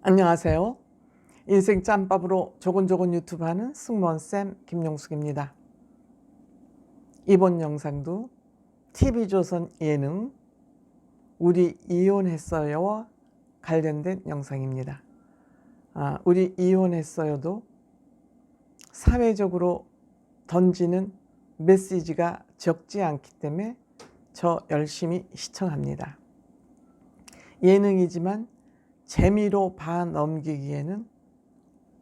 안녕하세요. 인생 짬밥으로 조곤조곤 유튜브 하는 승무원쌤 김용숙입니다. 이번 영상도 TV조선 예능 우리 이혼했어요와 관련된 영상입니다. 우리 이혼했어요도 사회적으로 던지는 메시지가 적지 않기 때문에 저 열심히 시청합니다. 예능이지만 재미로 봐 넘기기에는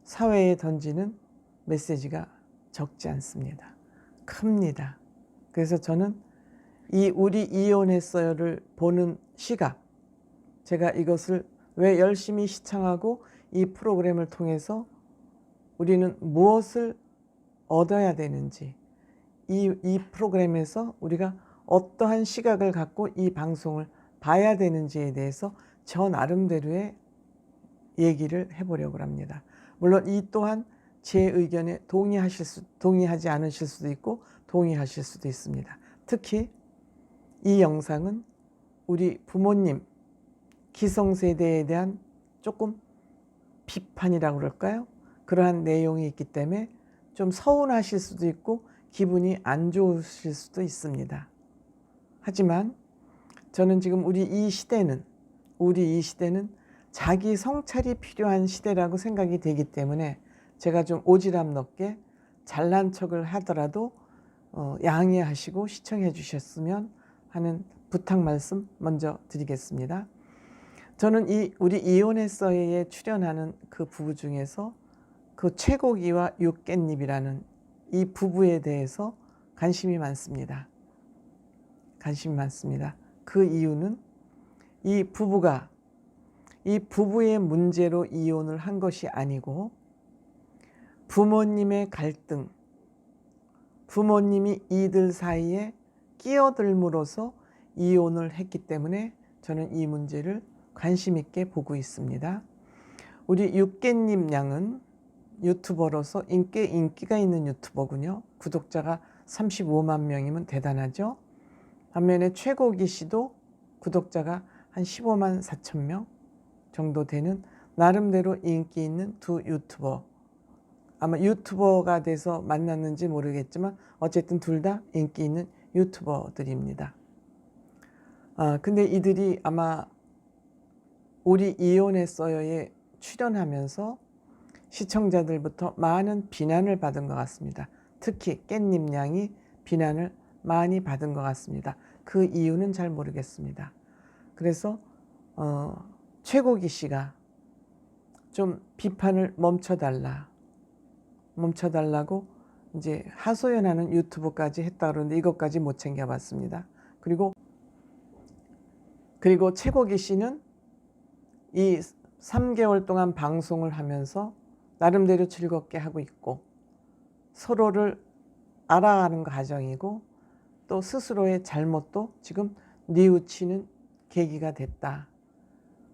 사회에 던지는 메시지가 적지 않습니다. 큽니다. 그래서 저는 이 우리 이혼했어요를 보는 시각, 제가 이것을 왜 열심히 시청하고 이 프로그램을 통해서 우리는 무엇을 얻어야 되는지, 이 프로그램에서 우리가 어떠한 시각을 갖고 이 방송을 봐야 되는지에 대해서 저 나름대로의 얘기를 해보려고 합니다. 물론 이 또한 제 의견에 동의하지 않으실 수도 있고 동의하실 수도 있습니다. 특히 이 영상은 우리 부모님, 기성세대에 대한 조금 비판이라고 그럴까요? 그러한 내용이 있기 때문에 좀 서운하실 수도 있고 기분이 안 좋으실 수도 있습니다. 하지만 저는 지금 우리 이 시대는 자기 성찰이 필요한 시대라고 생각이 되기 때문에 제가 좀 오지랖 넓게 잘난 척을 하더라도 양해하시고 시청해 주셨으면 하는 부탁 말씀 먼저 드리겠습니다. 저는 우리 이혼했어요에 출연하는 그 부부 중에서 그 최고기와 육깻잎이라는 이 부부에 대해서 관심이 많습니다. 그 이유는 이 부부의 문제로 이혼을 한 것이 아니고 부모님의 갈등, 부모님이 이들 사이에 끼어들므로써 이혼을 했기 때문에 저는 이 문제를 관심 있게 보고 있습니다. 우리 육깻잎 양은 유튜버로서 인기가 있는 유튜버군요. 구독자가 35만 명이면 대단하죠. 반면에 최고기 씨도 구독자가 한 15만 4천 명 정도 되는 나름대로 인기 있는 두 유튜버, 아마 유튜버가 돼서 만났는지 모르겠지만 어쨌든 둘 다 인기 있는 유튜버들입니다. 근데 이들이 아마 우리 이혼했어요에 출연하면서 시청자들부터 많은 비난을 받은 것 같습니다. 특히 깻잎 양이 비난을 많이 받은 것 같습니다. 그 이유는 잘 모르겠습니다. 그래서 최고기 씨가 좀 비판을 멈춰달라고 이제 하소연하는 유튜브까지 했다 그러는데 이것까지 못 챙겨봤습니다. 그리고 최고기 씨는 이 3개월 동안 방송을 하면서 나름대로 즐겁게 하고 있고 서로를 알아가는 과정이고 또 스스로의 잘못도 지금 뉘우치는 계기가 됐다.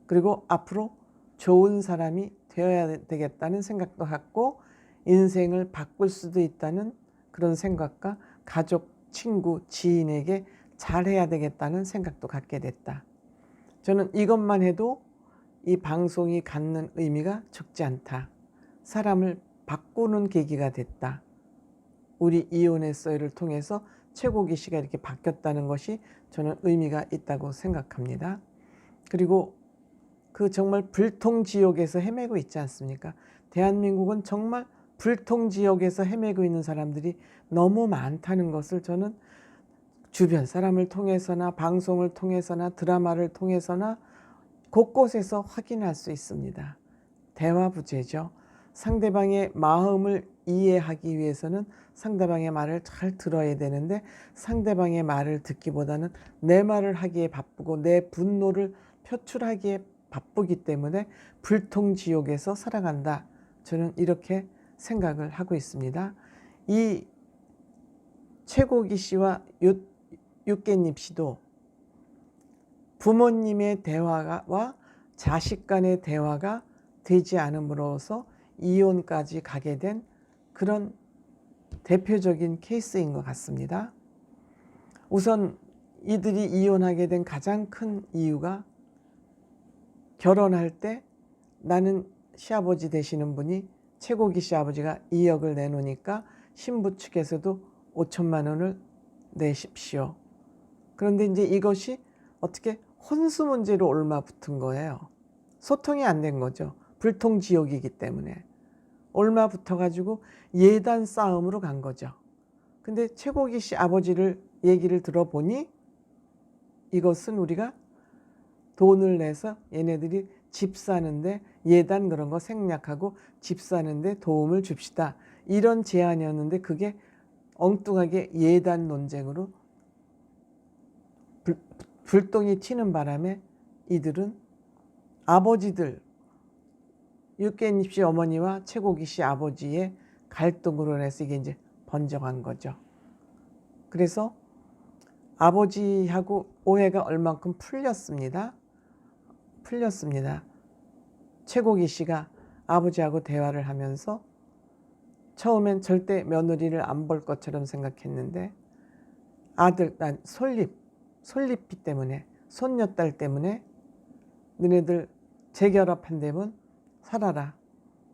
그리고 앞으로 좋은 사람이 되어야 되겠다는 생각도 갖고 인생을 바꿀 수도 있다는 그런 생각과 가족, 친구, 지인에게 잘해야 되겠다는 생각도 갖게 됐다. 저는 이것만 해도 이 방송이 갖는 의미가 적지 않다. 사람을 바꾸는 계기가 됐다. 우리 이혼했어요를 통해서 최고기 씨가 이렇게 바뀌었다는 것이 저는 의미가 있다고 생각합니다. 그리고 그 정말 불통지옥에서 헤매고 있지 않습니까? 대한민국은 정말 불통지옥에서 헤매고 있는 사람들이 너무 많다는 것을 저는 주변 사람을 통해서나 방송을 통해서나 드라마를 통해서나 곳곳에서 확인할 수 있습니다. 대화부재죠. 상대방의 마음을 이해하기 위해서는 상대방의 말을 잘 들어야 되는데 상대방의 말을 듣기보다는 내 말을 하기에 바쁘고 내 분노를 표출하기에 바쁘기 때문에 불통지옥에서 살아간다. 저는 이렇게 생각을 하고 있습니다. 이 최고기 씨와 육깻잎 씨도 부모님의 대화와 자식 간의 대화가 되지 않음으로써 이혼까지 가게 된 그런 대표적인 케이스인 것 같습니다. 우선 이들이 이혼하게 된 가장 큰 이유가 결혼할 때 나는 시아버지 되시는 분이 최고기 시아버지가 2억을 내놓으니까 신부 측에서도 5천만 원을 내십시오. 그런데 이제 이것이 어떻게 혼수 문제로 옮아붙은 거예요. 소통이 안 된 거죠. 불통지옥이기 때문에. 옮아붙어가지고 예단 싸움으로 간 거죠. 근데 최고기 씨 아버지를 얘기를 들어보니 이것은 우리가 돈을 내서 얘네들이 집 사는데 예단 그런 거 생략하고 집 사는데 도움을 줍시다. 이런 제안이었는데 그게 엉뚱하게 예단 논쟁으로 불똥이 튀는 바람에 이들은 아버지들, 육개잎 씨 어머니와 최고기 씨 아버지의 갈등으로 인해서 이게 이제 번져간 거죠. 그래서 아버지하고 오해가 얼만큼 풀렸습니다. 최고기 씨가 아버지하고 대화를 하면서 처음엔 절대 며느리를 안 볼 것처럼 생각했는데 아들, 솔잎이 때문에, 손녀딸 때문에 너네들 재결합한다면 살아라.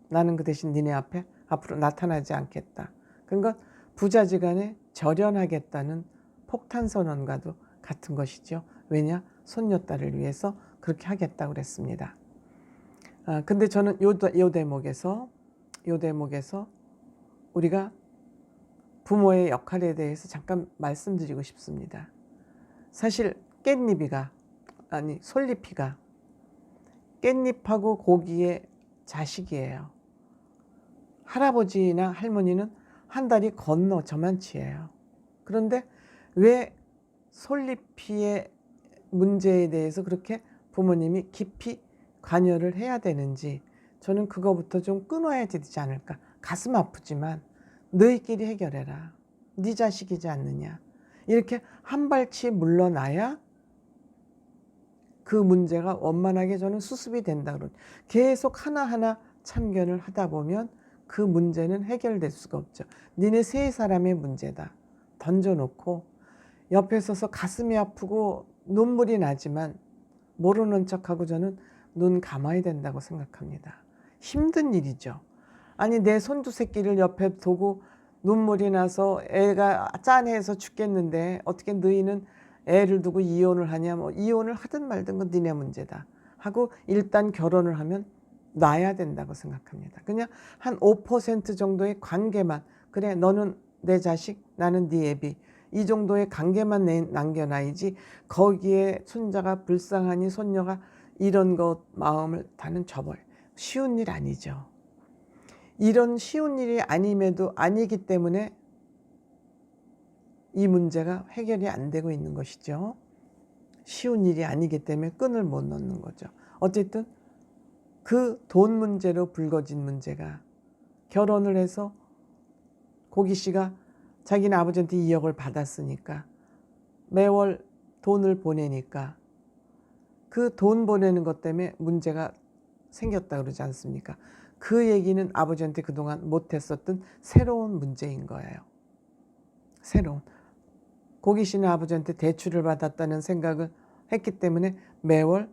나는 그 대신 니네 앞에 앞으로 나타나지 않겠다. 그러니까 부자지간에 절연하겠다는 폭탄선언과도 같은 것이죠. 왜냐? 손녀딸을 위해서 그렇게 하겠다고 그랬습니다. 근데 저는 요 대목에서 우리가 부모의 역할에 대해서 잠깐 말씀드리고 싶습니다. 사실 솔잎이가 깻잎하고 고기의 자식이에요. 할아버지나 할머니는 한 달이 건너 저만치예요. 그런데 왜 솔잎이의 문제에 대해서 그렇게 부모님이 깊이 관여를 해야 되는지 저는 그거부터 좀 끊어야 되지 않을까. 가슴 아프지만 너희끼리 해결해라. 네 자식이지 않느냐. 이렇게 한 발치 물러나야 그 문제가 원만하게 저는 수습이 된다. 계속 하나하나 참견을 하다 보면 그 문제는 해결될 수가 없죠. 니네 세 사람의 문제다. 던져놓고 옆에 서서 가슴이 아프고 눈물이 나지만 모르는 척하고 저는 눈 감아야 된다고 생각합니다. 힘든 일이죠. 아니 내 손주 새끼를 옆에 두고 눈물이 나서 애가 짠해서 죽겠는데 어떻게 너희는 애를 두고 이혼을 하냐. 뭐 이혼을 하든 말든 건 니네 문제다 하고 일단 결혼을 하면 놔야 된다고 생각합니다. 그냥 한 5% 정도의 관계만, 그래 너는 내 자식 나는 네 애비, 이 정도의 관계만 남겨놔야지 거기에 손자가 불쌍하니 손녀가 이런 것 마음을 다는 접어요. 쉬운 일 아니죠. 이런 쉬운 일이 아님에도 아니기 때문에 이 문제가 해결이 안 되고 있는 것이죠. 쉬운 일이 아니기 때문에 끈을 못 놓는 거죠. 어쨌든 그 돈 문제로 불거진 문제가 결혼을 해서 고기 씨가 자기는 아버지한테 2억을 받았으니까 매월 돈을 보내니까 그 돈 보내는 것 때문에 문제가 생겼다 그러지 않습니까? 그 얘기는 아버지한테 그동안 못했었던 새로운 문제인 거예요. 새로운. 고기 씨는 아버지한테 대출을 받았다는 생각을 했기 때문에 매월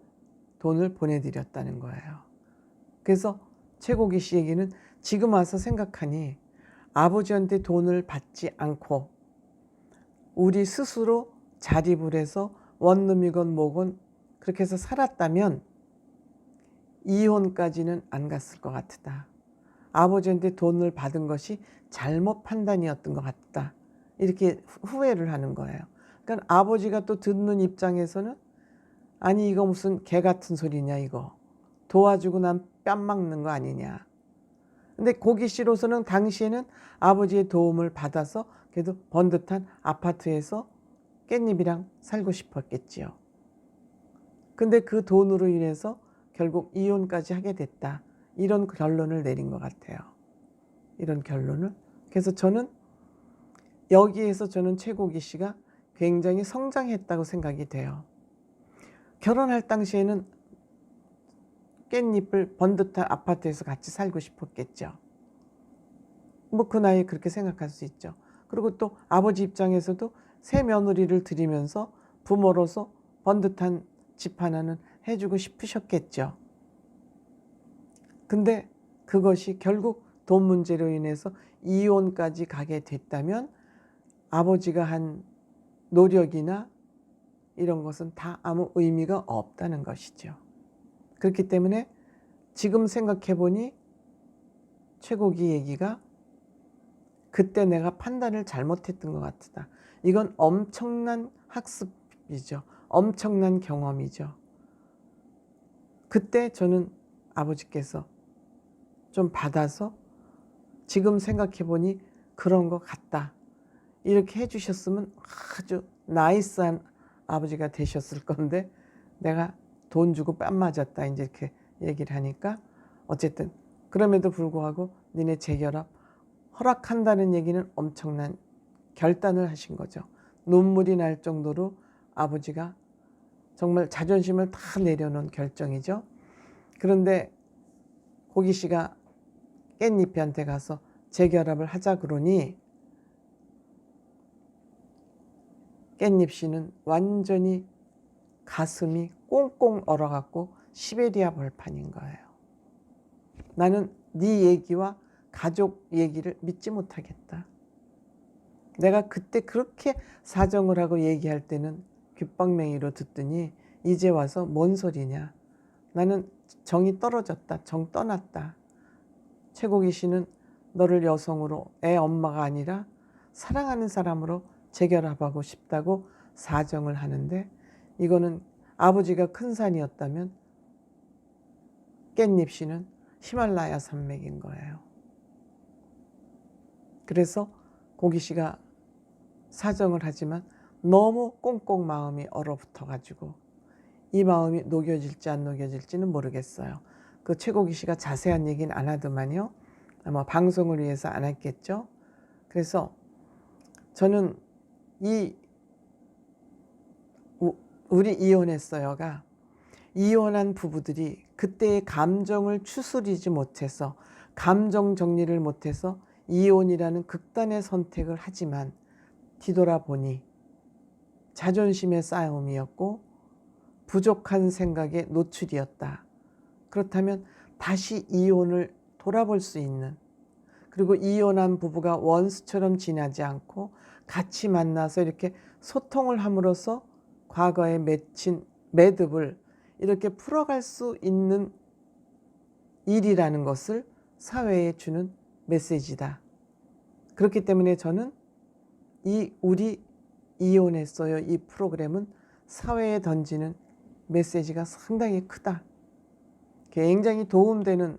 돈을 보내드렸다는 거예요. 그래서 최고기 씨 얘기는 지금 와서 생각하니 아버지한테 돈을 받지 않고 우리 스스로 자립을 해서 원룸이건 뭐건 그렇게 해서 살았다면 이혼까지는 안 갔을 것 같다. 아버지한테 돈을 받은 것이 잘못 판단이었던 것 같다. 이렇게 후회를 하는 거예요. 그러니까 아버지가 또 듣는 입장에서는 아니 이거 무슨 개 같은 소리냐 이거. 도와주고 난 뺨 막는 거 아니냐. 근데 고기 씨로서는 당시에는 아버지의 도움을 받아서 그래도 번듯한 아파트에서 깻잎이랑 살고 싶었겠지요. 근데 그 돈으로 인해서 결국 이혼까지 하게 됐다. 이런 결론을 내린 것 같아요. 이런 결론을. 그래서 저는 여기에서 저는 최고기 씨가 굉장히 성장했다고 생각이 돼요. 결혼할 당시에는 깻잎을 번듯한 아파트에서 같이 살고 싶었겠죠. 뭐 그 나이에 그렇게 생각할 수 있죠. 그리고 또 아버지 입장에서도 새 며느리를 들이면서 부모로서 번듯한 집 하나는 해주고 싶으셨겠죠. 근데 그것이 결국 돈 문제로 인해서 이혼까지 가게 됐다면 아버지가 한 노력이나 이런 것은 다 아무 의미가 없다는 것이죠. 그렇기 때문에 지금 생각해 보니 최고기 얘기가 그때 내가 판단을 잘못했던 것 같다. 이건 엄청난 학습이죠. 엄청난 경험이죠. 그때 저는 아버지께서 좀 받아서 지금 생각해 보니 그런 것 같다. 이렇게 해주셨으면 아주 나이스한 아버지가 되셨을 건데 내가 돈 주고 뺨 맞았다 이제 이렇게 얘기를 하니까 어쨌든 그럼에도 불구하고 니네 재결합 허락한다는 얘기는 엄청난 결단을 하신 거죠. 눈물이 날 정도로 아버지가 정말 자존심을 다 내려놓은 결정이죠. 그런데 고기 씨가 깻잎이한테 가서 재결합을 하자 그러니 깻잎 씨는 완전히 가슴이 꽁꽁 얼어갖고 시베리아 벌판인 거예요. 나는 네 얘기와 가족 얘기를 믿지 못하겠다. 내가 그때 그렇게 사정을 하고 얘기할 때는 귓방맹이로 듣더니 이제 와서 뭔 소리냐. 나는 정이 떨어졌다. 정 떠났다. 최고기 씨는 너를 여성으로 애 엄마가 아니라 사랑하는 사람으로 재결합하고 싶다고 사정을 하는데 이거는 아버지가 큰 산이었다면 깻잎 씨는 히말라야 산맥인 거예요. 그래서 고기 씨가 사정을 하지만 너무 꽁꽁 마음이 얼어붙어 가지고 이 마음이 녹여질지 안 녹여질지는 모르겠어요. 그 최고기 씨가 자세한 얘기는 안 하더만요. 아마 방송을 위해서 안 했겠죠. 그래서 저는 이 우리 이혼했어요가 이혼한 부부들이 그때의 감정을 추스리지 못해서 감정 정리를 못해서 이혼이라는 극단의 선택을 하지만 뒤돌아보니 자존심의 싸움이었고 부족한 생각에 노출이었다. 그렇다면 다시 이혼을 돌아볼 수 있는, 그리고 이혼한 부부가 원수처럼 지내지 않고 같이 만나서 이렇게 소통을 함으로써 과거에 맺힌 매듭을 이렇게 풀어갈 수 있는 일이라는 것을 사회에 주는 메시지다. 그렇기 때문에 저는 이 우리 이혼했어요 이 프로그램은 사회에 던지는 메시지가 상당히 크다. 굉장히 도움되는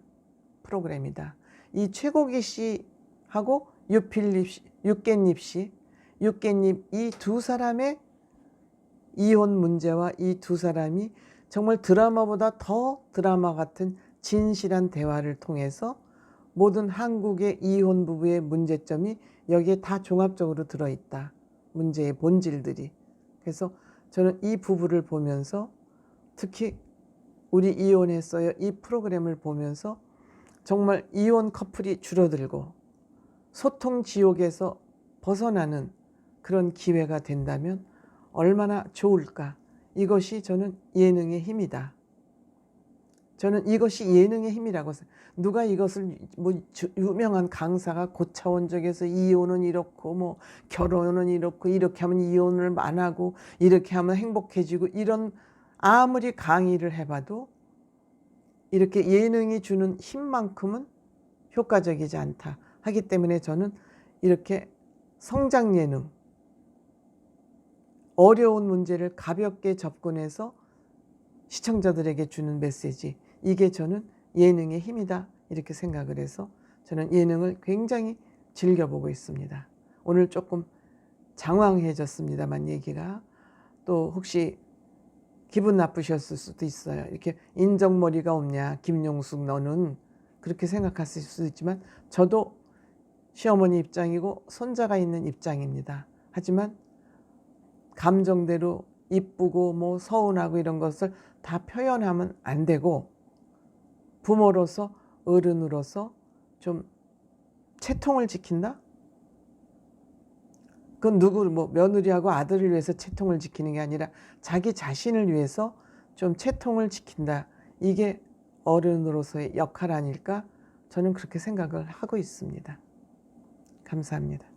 프로그램이다. 이 최고기 씨하고 유필립 씨, 육깻잎 씨, 육깻잎 이 두 사람의 이혼 문제와 이 두 사람이 정말 드라마보다 더 드라마 같은 진실한 대화를 통해서 모든 한국의 이혼 부부의 문제점이 여기에 다 종합적으로 들어있다. 문제의 본질들이. 그래서 저는 이 부부를 보면서 특히 우리 이혼했어요 이 프로그램을 보면서 정말 이혼 커플이 줄어들고 소통 지옥에서 벗어나는 그런 기회가 된다면 얼마나 좋을까. 이것이 저는 예능의 힘이다. 저는 이것이 예능의 힘이라고 생각해요. 누가 이것을 뭐 유명한 강사가 고차원적에서 이혼은 이렇고 뭐 결혼은 이렇고 이렇게 하면 이혼을 안 하고 이렇게 하면 행복해지고 이런 아무리 강의를 해봐도 이렇게 예능이 주는 힘만큼은 효과적이지 않다 하기 때문에 저는 이렇게 성장 예능, 어려운 문제를 가볍게 접근해서 시청자들에게 주는 메시지, 이게 저는 예능의 힘이다 이렇게 생각을 해서 저는 예능을 굉장히 즐겨보고 있습니다. 오늘 조금 장황해졌습니다만 얘기가 또 혹시 기분 나쁘셨을 수도 있어요. 이렇게 인정머리가 없냐 김용숙 너는 그렇게 생각하실 수도 있지만 저도 시어머니 입장이고 손자가 있는 입장입니다. 하지만 감정대로 이쁘고 뭐 서운하고 이런 것을 다 표현하면 안 되고 부모로서 어른으로서 좀 채통을 지킨다? 그건 누구 뭐 며느리하고 아들을 위해서 채통을 지키는 게 아니라 자기 자신을 위해서 좀 채통을 지킨다. 이게 어른으로서의 역할 아닐까 저는 그렇게 생각을 하고 있습니다. 감사합니다.